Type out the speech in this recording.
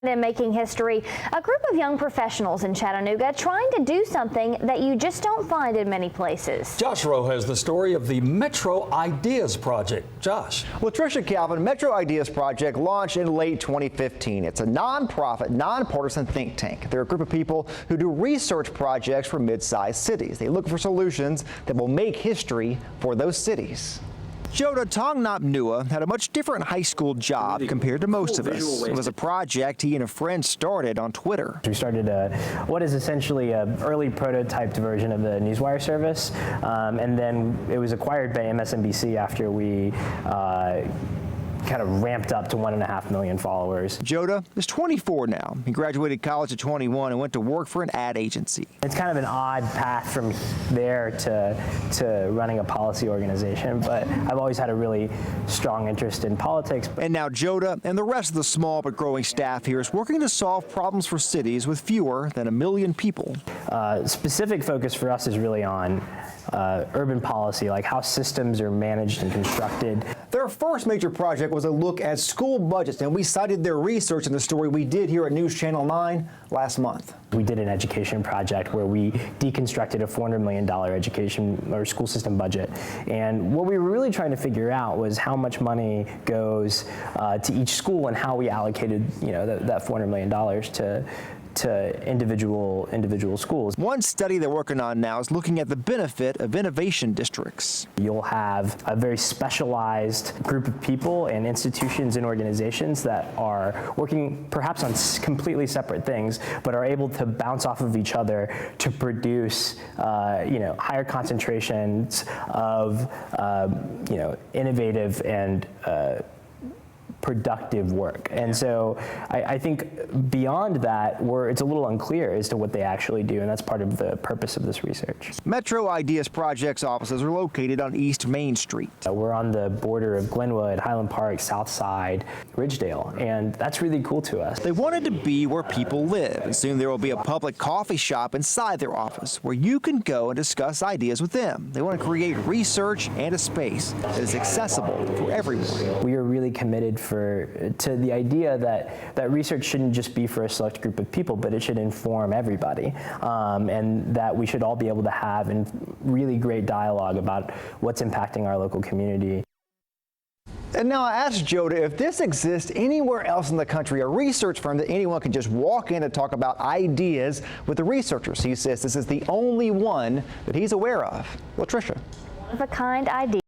In Making History, a group of young professionals in Chattanooga trying to do something that you just don't find in many places. Josh Rowe has the story of the Metro Ideas Project. Josh. Well, Tricia Calvin, Metro Ideas Project launched in late 2015. It's a nonprofit, nonpartisan think tank. They're a group of people who do research projects for mid-sized cities. They look for solutions that will make history for those cities. Joda Tongnap had a much different high school job compared to most of us. It was a project he and a friend started on Twitter. We started what is essentially an early prototyped version of the Newswire service, and then it was acquired by MSNBC after we kind of ramped up to 1.5 million followers. Joda is 24 now. He graduated college at 21 and went to work for an ad agency. It's kind of an odd path from there to running a policy organization, but I've always had a really strong interest in politics. And now Joda and the rest of the small but growing staff here is working to solve problems for cities with fewer than 1 million people. Specific focus for us is really on urban policy, like how systems are managed and constructed. Their first major project was a look at school budgets, and we cited their research in the story we did here at NewsChannel 9 last month. We did an education project where we deconstructed a $400 million education or school system budget. And what we were really trying to figure out was how much money goes to each school and how we allocated, that $400 million to individual schools. One study they're working on now is looking at the benefit of innovation districts. You'll have a very specialized group of people and institutions and organizations that are working perhaps on completely separate things, but are able to bounce off of each other to produce higher concentrations of innovative and productive work. And so I think beyond that, it's a little unclear as to what they actually do, and that's part of the purpose of this research. Metro Ideas Project's offices are located on East Main Street. We're on the border of Glenwood, Highland Park, Southside, Ridgedale, and that's really cool to us. They wanted to be where people live, and soon there will be a public coffee shop inside their office where you can go and discuss ideas with them. They want to create research and a space that is accessible for everyone. We are really committed to the idea that research shouldn't just be for a select group of people, but it should inform everybody, and that we should all be able to have a really great dialogue about what's impacting our local community. And now I asked Joda if this exists anywhere else in the country, a research firm that anyone can just walk in and talk about ideas with the researchers. He says this is the only one that he's aware of. Well, Tricia. One of a kind idea.